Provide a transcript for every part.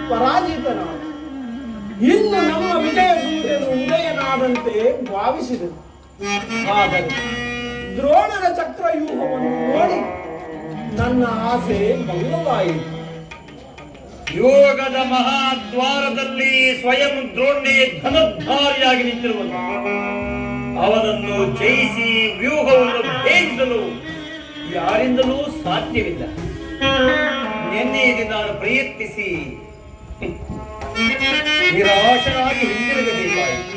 ಪರಾಜಿತನಾದ. ಇನ್ನು ನಮ್ಮ ವಿಜಯ ಸೂರ್ಯನು ಉದಯನಾದಂತೆ ಭಾವಿಸಿದನು. ಆದರೆ ದ್ರೋಣನ ಚಕ್ರವ್ಯೂಹವನ್ನು ನೋಡಿ ನನ್ನ ಆಸೆ ಭಂಗವಾಯಿತು. ಯೋಗದ ಮಹಾದ್ವಾರದಲ್ಲಿ ಸ್ವಯಂ ದ್ರೋಣೆ ಧನಧಾರಿಯಾಗಿ ನಿಂತಿರುವನು. ಅವನನ್ನು ಜಯಿಸಿ ವ್ಯೂಹವನ್ನು ಭೇದಿಸಲು ಯಾರಿಂದಲೂ ಸಾಧ್ಯವಿಲ್ಲ. ನಿನ್ನೆಯಲ್ಲಿ ನಾನು ಪ್ರಯತ್ನಿಸಿ ನಿರಾಶನಾಗಿ ಹಿಂದಿರುಗಬೇಕಾಯಿತು.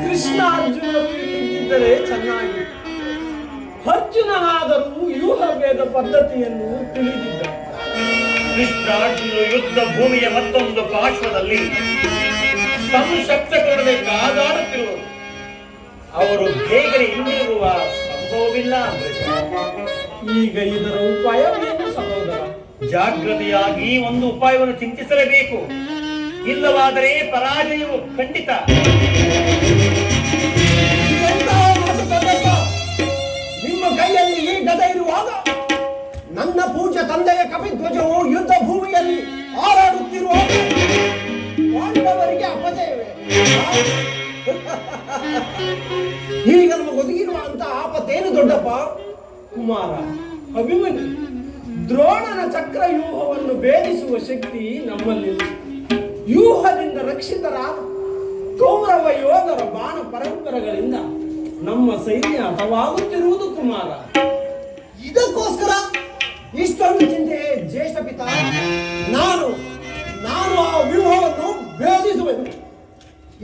ಕೃಷ್ಣ ಅರ್ಜುನರು ಇಲ್ಲಿದ್ದರೆ ಚೆನ್ನಾಗಿ. ಅರ್ಜುನನಾದರೂ ವ್ಯೂಹ ಭೇದ ಪದ್ಧತಿಯನ್ನು ತಿಳಿದಿದ್ದ. ಕೃಷ್ಣಾರ್ಜುನರು ಯುದ್ಧ ಭೂಮಿಯ ಮತ್ತೊಂದು ಪಾರ್ಶ್ವದಲ್ಲಿ ಸಂಶಕ್ತಗೊಳ್ಳದೆ ಕಾದಾಡುತ್ತಿರುವರು. ಅವರು ಬೇಗನೆ ಹಿಂದಿರುಗುವ ಸಂಭವವಿಲ್ಲ. ಈಗ ಇದರ ಉಪಾಯವೇನು ಸಹೋದರ? ಜಾಗೃತಿಯಾಗಿ ಒಂದು ಉಪಾಯವನ್ನು ಚಿಂತಿಸಲೇಬೇಕು. ಇಲ್ಲವಾದರೆ ಪರಾಜಯವು ಖಂಡಿತ. ನಿಮ್ಮ ಕೈಯಲ್ಲಿ ಈ ಗದ ಇರುವಾಗ ನನ್ನ ಪೂಜ್ಯ ತಂದೆಯ ಕಪಿಧ್ವಜವು ಯುದ್ಧ ಭೂಮಿಯಲ್ಲಿ ಹಾರಾಡುತ್ತಿರುವಾಗ ಪಾಂಡವರಿಗೆ ಅಪಜಯವೇ? ಈಗ ನಮಗೊದಗಿರುವಂತ ಆಪತ್ತೇನು ದೊಡ್ಡಪ್ಪ? ಕುಮಾರ, ಅಭಿಮನ್ಯು, ದ್ರೋಣನ ಚಕ್ರವ್ಯೂಹವನ್ನು ಭೇದಿಸುವ ಶಕ್ತಿ ನಮ್ಮಲ್ಲಿಲ್ಲ. ವ್ಯೂಹದಿಂದ ರಕ್ಷಿತರಾದ ಕೌರವ ಯೋಧರ ಬಾಣ ಪರಂಪರೆಗಳಿಂದ ನಮ್ಮ ಸೈನ್ಯ ಹತವಾಗುತ್ತಿರುವುದು ಕುಮಾರ. ಇದಕ್ಕೋಸ್ಕರ ಇಷ್ಟೊಂದು ಚಿಂತೆ ಜ್ಯೇಷ್ಠ ಪಿತ. ನಾನು ಆ ವ್ಯೂಹವನ್ನು ಭೇದಿಸುವೆನು.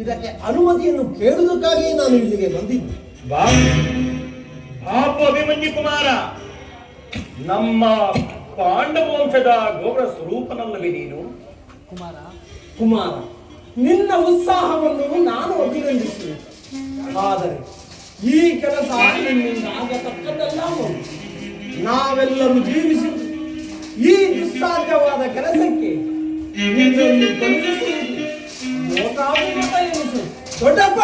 ಇದಕ್ಕೆ ಅನುಮತಿಯನ್ನು ಕೇಳುವುದಕ್ಕಾಗಿ ನಾನು ಇಲ್ಲಿಗೆ ಬಂದಿದ್ದೆ. ಪಾಪ ಅಭಿಮನ್ಯು ಕುಮಾರ, ನಮ್ಮ ಪಾಂಡವ ವಂಶದ ಗೌರ ಸ್ವರೂಪನಲ್ಲವೇ ನೀನು? ಕುಮಾರ, ನಿನ್ನ ಉತ್ಸಾಹವನ್ನು ನಾನು ಅಭಿನಂದಿಸುವೆ. ಆದರೆ ಈ ಕೆಲಸ ನಿನ್ನಿಂದ ಆಗತಕ್ಕದ್ದಲ್ಲ. ನಾವೆಲ್ಲರೂ ಜೀವಿಸಿ ಈ ದುಸ್ಸಾಧ್ಯವಾದ ಕೆಲಸಕ್ಕೆ ನಿನ್ನನ್ನು ಬಂಧಿಸುವುದು ಮೋಟಾಗುಮತ ಎನಿಸು. ದೊಡ್ಡಪ್ಪ,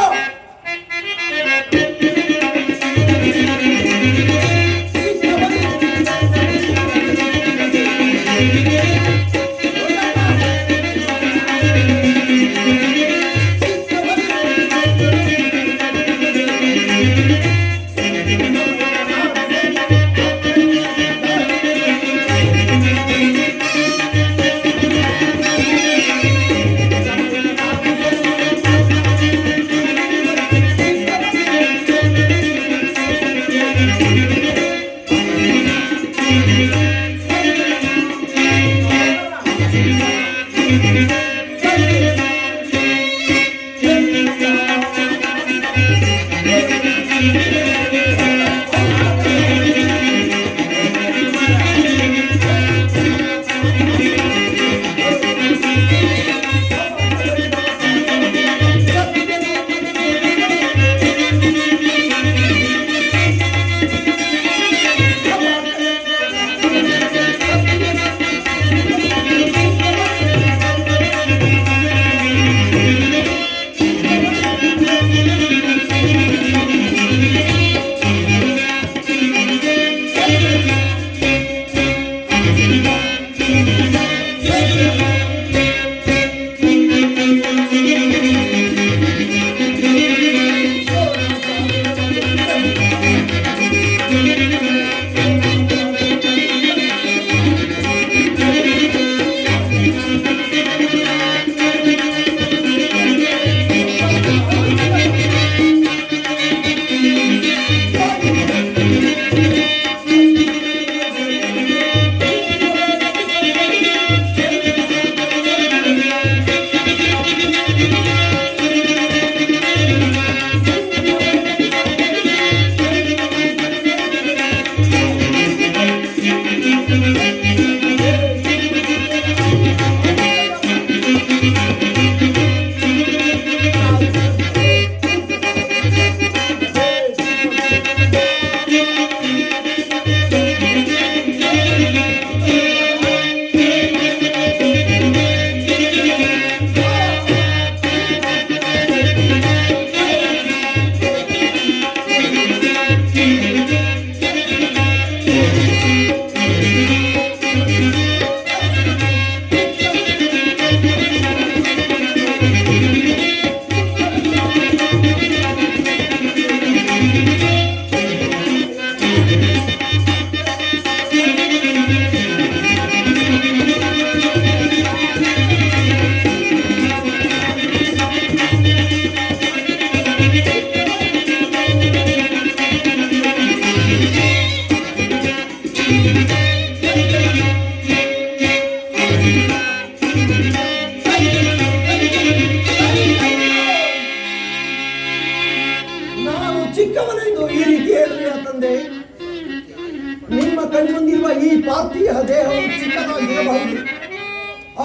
ಪಾರ್ಥಿವ ದೇಹವು ಚಿಕ್ಕದಾಗಿರಬಹುದು,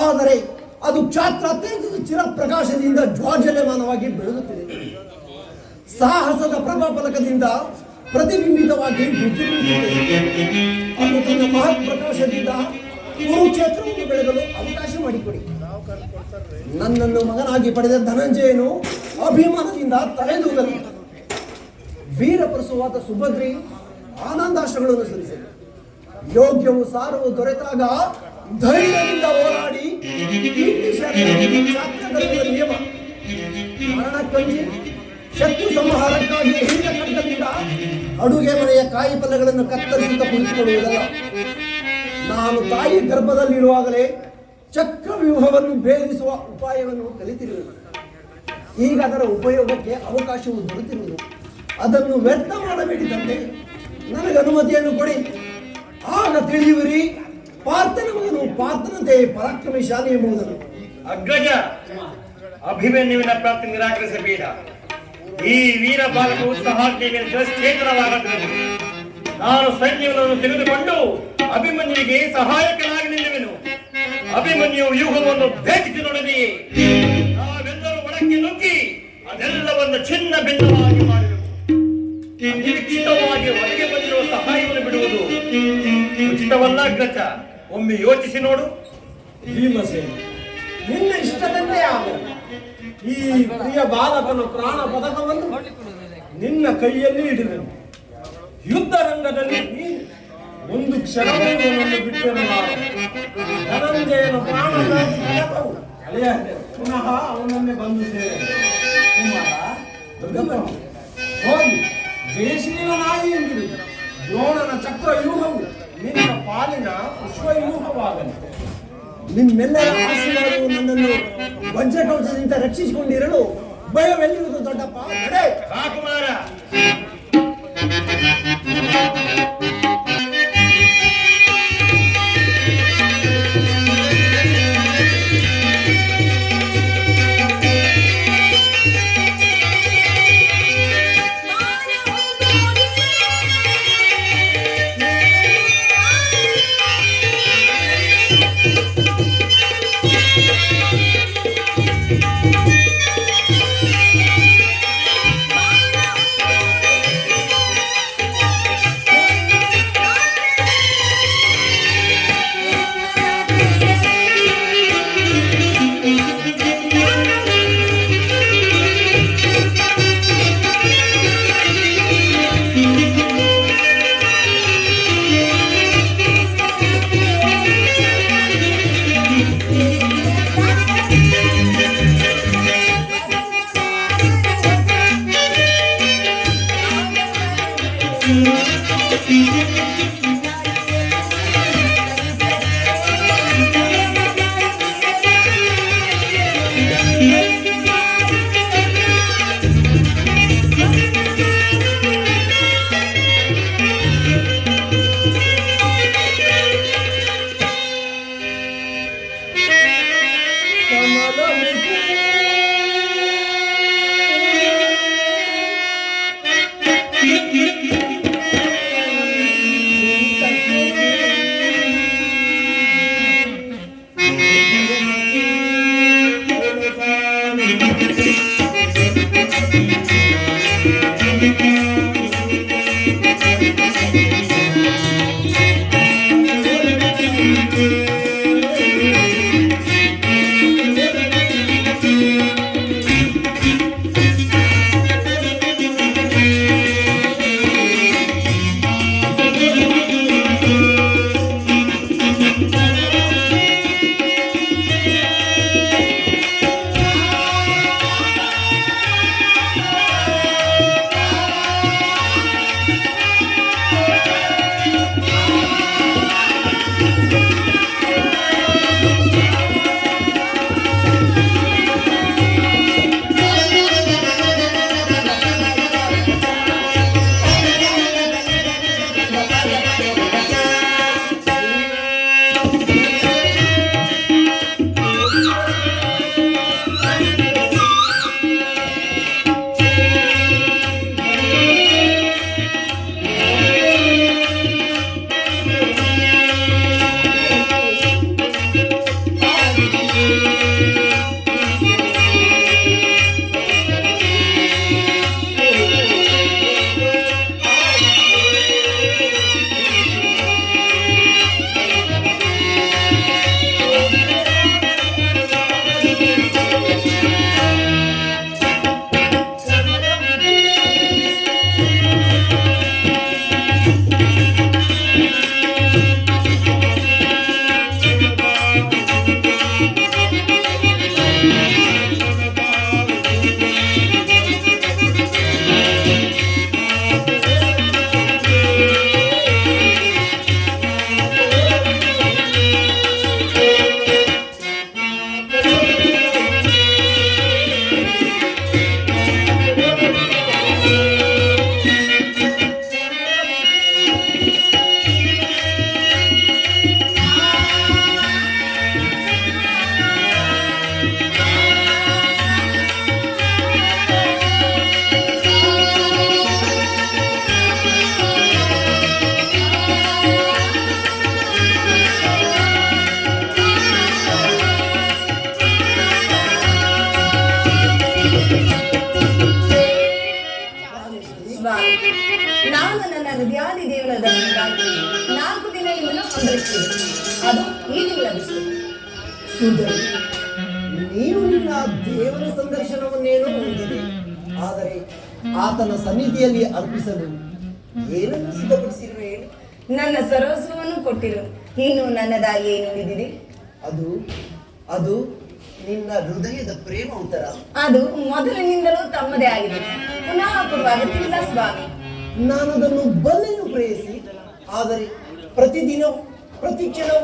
ಆದರೆ ಅದು ಕ್ಷಾತ್ರ ತೇಜದ ಚಿರಪ್ರಕಾಶದಿಂದ ಜ್ವಾಜ್ವಲ್ಯಮಾನವಾಗಿ ಬೆಳಗುತ್ತಿದೆ. ಸಾಹಸದ ಪ್ರಭಾಫಲಕದಿಂದ ಪ್ರತಿಬಿಂಬಿತವಾಗಿ ವಿಜೃಂಭಿಸುತ್ತಿದೆ. ಅದು ತನ್ನ ಮಹತ್ ಪ್ರಕಾಶದಿಂದ ಕುರುಕ್ಷೇತ್ರವನ್ನು ಬೆಳಗಲು ಅವಕಾಶ ಮಾಡಿಕೊಡಿ. ನನ್ನನ್ನು ಮಗನಾಗಿ ಪಡೆದ ಧನಂಜಯನು ಅಭಿಮಾನದಿಂದ ತಲೆದೂಗಲು ವೀರಪರಸುವಾದ ಸುಭದ್ರಿ ಆನಂದಾಶ್ರಗಳನ್ನು ಸಲ್ಲಿಸಲು ಯೋಗ್ಯವು ಸಾರವು ದೊರೆತಾಗ ಧೈರ್ಯದಿಂದ ಹೋರಾಡಿ ಕೀರ್ತಿ ಶಾಸ್ತ್ರದ ನಿಯಮ ಮರಣಕ್ಕಂಜಿ ಶತ್ರು ಸಂಹಾರಕ್ಕಾಗಿ ಹಿರಿಯ ಖಡ್ಗದಿಂದ ಅಡುಗೆ ಮನೆಯ ಕಾಯಿ ಪಲ್ಯಗಳನ್ನು ಕತ್ತರಿಸುತ್ತಾ ಕುಳಿತುಕೊಳ್ಳುವುದಲ್ಲ. ನಾನು ತಾಯಿ ಗರ್ಭದಲ್ಲಿರುವಾಗಲೇ ಚಕ್ರವ್ಯೂಹವನ್ನು ಭೇದಿಸುವ ಉಪಾಯವನ್ನು ಕಲಿತಿರುವುದು. ಈಗ ಅದರ ಉಪಯೋಗಕ್ಕೆ ಅವಕಾಶವು ದೊರೆತಿರುವುದು. ಅದನ್ನು ವ್ಯರ್ಥ ಮಾಡಬೇಡಿ ತಂದೆ, ನನಗೆ ಅನುಮತಿಯನ್ನು ಕೊಡಿ. ಆಗ ತಿಳಿಯುವಿರಿ ಪಾರ್ಥನ ಮಗನು ಪಾರ್ಥನಂತೆ ಪರಾಕ್ರಮಶಾಲಿ ಎಂಬುದನ್ನು. ಅಗ್ರಜ, ಅಭಿಮನ್ಯುವಿನ ಪ್ರಾಪ್ತಿ ನಿರಾಕರಿಸಬೇಡ. ಈ ವೀರ ಬಾಲಕ ಉತ್ಸಾಹಕ್ಕೆ ಚೇತನವಾಗಬೇಕು. ನಾನು ಸೈನ್ಯವನ್ನು ತೆಗೆದುಕೊಂಡು ಅಭಿಮನ್ಯುವಿಗೆ ಸಹಾಯಕನಾಗಿ ನಿಲ್ಲುವೆನು. ಅಭಿಮನ್ಯು ವ್ಯೂಹವನ್ನು ಭೇದಿಸಿದೊಡನೆಯೇ ನಾವೆಲ್ಲರೂ ಒಳಕ್ಕೆ ನುಗ್ಗಿ ಅದೆಲ್ಲವನ್ನು ಚಿನ್ನ ಭಿನ್ನವಾಗಿ ಮಾಡುವೆವು. ಅನಿರೀಕ್ಷಿತವಾಗಿ ಹೊರಗೆ ಬಂದಿರುವ ಸಹಾಯವನ್ನು ಬಿಡುವುದು ಉಚಿತವಲ್ಲ ಅಗ್ರಜ. ಒಮ್ಮೆ ಯೋಚಿಸಿ ನೋಡು. ಭೀಮಸೇನ, ನಿನ್ನ ಇಷ್ಟದಂತೆ ಆಗು. ಈ ಪ್ರಿಯ ಬಾಲಕನ ಪ್ರಾಣ ಪದಕವನ್ನು ನಿನ್ನ ಕೈಯಲ್ಲಿ ಇಡುವೆನು. ಯುದ್ಧ ರಂಗದಲ್ಲಿ ನೀನು ಒಂದು ಕ್ಷಣವನ್ನು ಬಿಟ್ಟಿರಲಾರೆ. ಧನಂಜಯನ ಪ್ರಾಣ ಪದಕವು ಪುನಃ ಅವನನ್ನೇ ಬಂದು ಸೇರ. ಕುಮಾರ, ಹೋಗಿ ಜಯಶೀಲನಾಗಿ ಎಂದಿರು. ದ್ರೋಣನ ಚಕ್ರವ್ಯೂಹವು ನಿನ್ನ ಪಾಲಿನ ಪುಷ್ಪವ್ಯೂಹವಾಗಲಿ. ನಿಮ್ಮೆಲ್ಲರ ಆಶೀರ್ವಾದವು ನನ್ನನ್ನು ವಜ್ರಕವಚದಿಂದ ರಕ್ಷಿಸಿಕೊಂಡಿರಲು ಭಯವೆಲ್ಲಿರುವುದು ದೊಡ್ಡಪ್ಪ. ನಡೆ. ಕುಮಾರ. ಹೃದಯಾದಿ ದೇವರ ದರ್ಶನಕ್ಕಾಗಿ 4 ದಿನಗಳಿಂದ ಹೊಂದಿರುತ್ತೇವೆ. ಅದು ಈ ದಿನ ಲಭಿಸಿದೆ. ಸುಂದರಿ, ನೀನು ನಿನ್ನ ದೇವರ ಸಂದರ್ಶನವನ್ನೇನೋ ಹೊಂದಿದೆ, ಆದರೆ ಆತನ ಸನ್ನಿಧಿಯಲ್ಲಿ ಅರ್ಪಿಸಲು ಏನನ್ನು ಸಿದ್ಧಪಡಿಸಿರುವೆ ಹೇಳಿ? ನನ್ನ ಸರ್ವಸ್ವವನ್ನು ಕೊಟ್ಟಿರು. ಇನ್ನು ನನ್ನದಾಗಿ ಏನು ಉಳಿದಿದೆ? ಅದು ಅದು ನಿನ್ನ ಹೃದಯದ ಪ್ರೇಮ ಉತ್ತರ. ಅದು ಮೊದಲಿನಿಂದಲೂ ತಮ್ಮದೇ ಆಗಿದೆ. ಪುನಃ ಕೊಡುವ ಅಗತ್ಯವಿಲ್ಲ ಸ್ವಾಮಿ. ನಾನದನ್ನು ಬಲ್ಲೆನು ಪ್ರೇಯಸಿ, ಆದರೆ ಪ್ರತಿದಿನವೂ ಪ್ರತಿ ಕ್ಷಣವೂ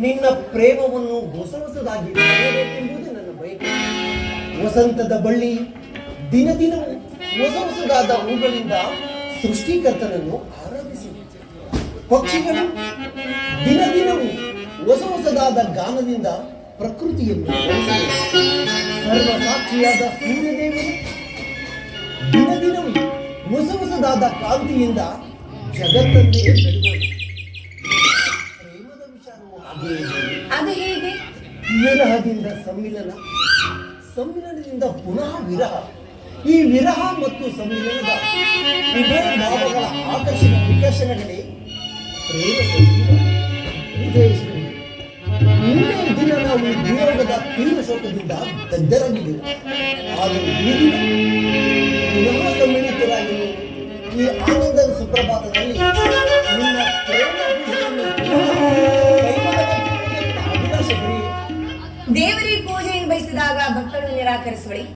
ನಿನ್ನ ಪ್ರೇಮವನ್ನು ಹೊಸ ಹೊಸದಾಗಿ ಪಡೆಯಬೇಕೆಂಬುದು ನನ್ನ ಬಯಕೆ. ವಸಂತದ ಬಳ್ಳಿ ದಿನ ದಿನವೂ ಹೊಸ ಹೊಸದಾದ ಹೂಗಳಿಂದ ಸೃಷ್ಟಿಕರ್ತನನ್ನು ಆರಾಧಿಸಿ, ಪಕ್ಷಿಗಳು ದಿನ ದಿನವೂ ಹೊಸ ಹೊಸದಾದ ಗಾನದಿಂದ ಪ್ರಕೃತಿಯನ್ನು ಬೆಳೆಸಬೇಕು. ಸರ್ವ ಸಾಕ್ಷಿಯಾದ ಸೂರ್ಯದೇವರು ದಿನ ದಿನವೂ ಹೊಸ ಹೊಸದಾದ ಕಾಂತಿಯಿಂದ ಜಗತ್ತನ್ನೇ ಬೆಳಗೋದು. ಪ್ರೇಮದ ವಿಚಾರವು ಹಾಗೆಯೇ ಇದೆ. ಅದು ಹೇಗೆ? ವಿರಹದಿಂದ ಸಮ್ಮಿಲನ, ಸಮ್ಮಿಲನದಿಂದ ಪುನಃ ವಿರಹ. ಈ ವಿರಹ ಮತ್ತು ಸಮ್ಮಿಲನದ ಉಭಯ ಭಾವಗಳ ಆಕರ್ಷಣ ವಿಕರ್ಷಣಗಳೇ ಪ್ರೇಮ ಸಂಜೀವ. ಹೃದಯೇಶ್ವರಿ, ನಿನ್ನೆ ದಿನ ನಾವು ವಿಯೋಗದ ತೀವ್ರ ಶೋಕದಿಂದ ದಗ್ಧರಾಗಿದ್ದೆವು, ಆದರೆ ಈ ದಿನ ಪುನಃ ಸಮ್ಮಿಳಿತರಾಗಿ ಈ ಆನಂದದ ಸುಪ್ರಭಾತದಲ್ಲಿ ನಿನ್ನ ಪ್ರೇಮ ಪೂಜೆಯನ್ನು ಕೈಗೊಳ್ಳಬೇಕೆಂಬುದೇ ನನ್ನ ಅಭಿಲಾಷೆ. ದೇವರಿಗೆ ಪೂಜೆಯನ್ನು ಬಯಸಿದಾಗ ಭಕ್ತರು ನಿರಾಕರಿಸುವಳಿ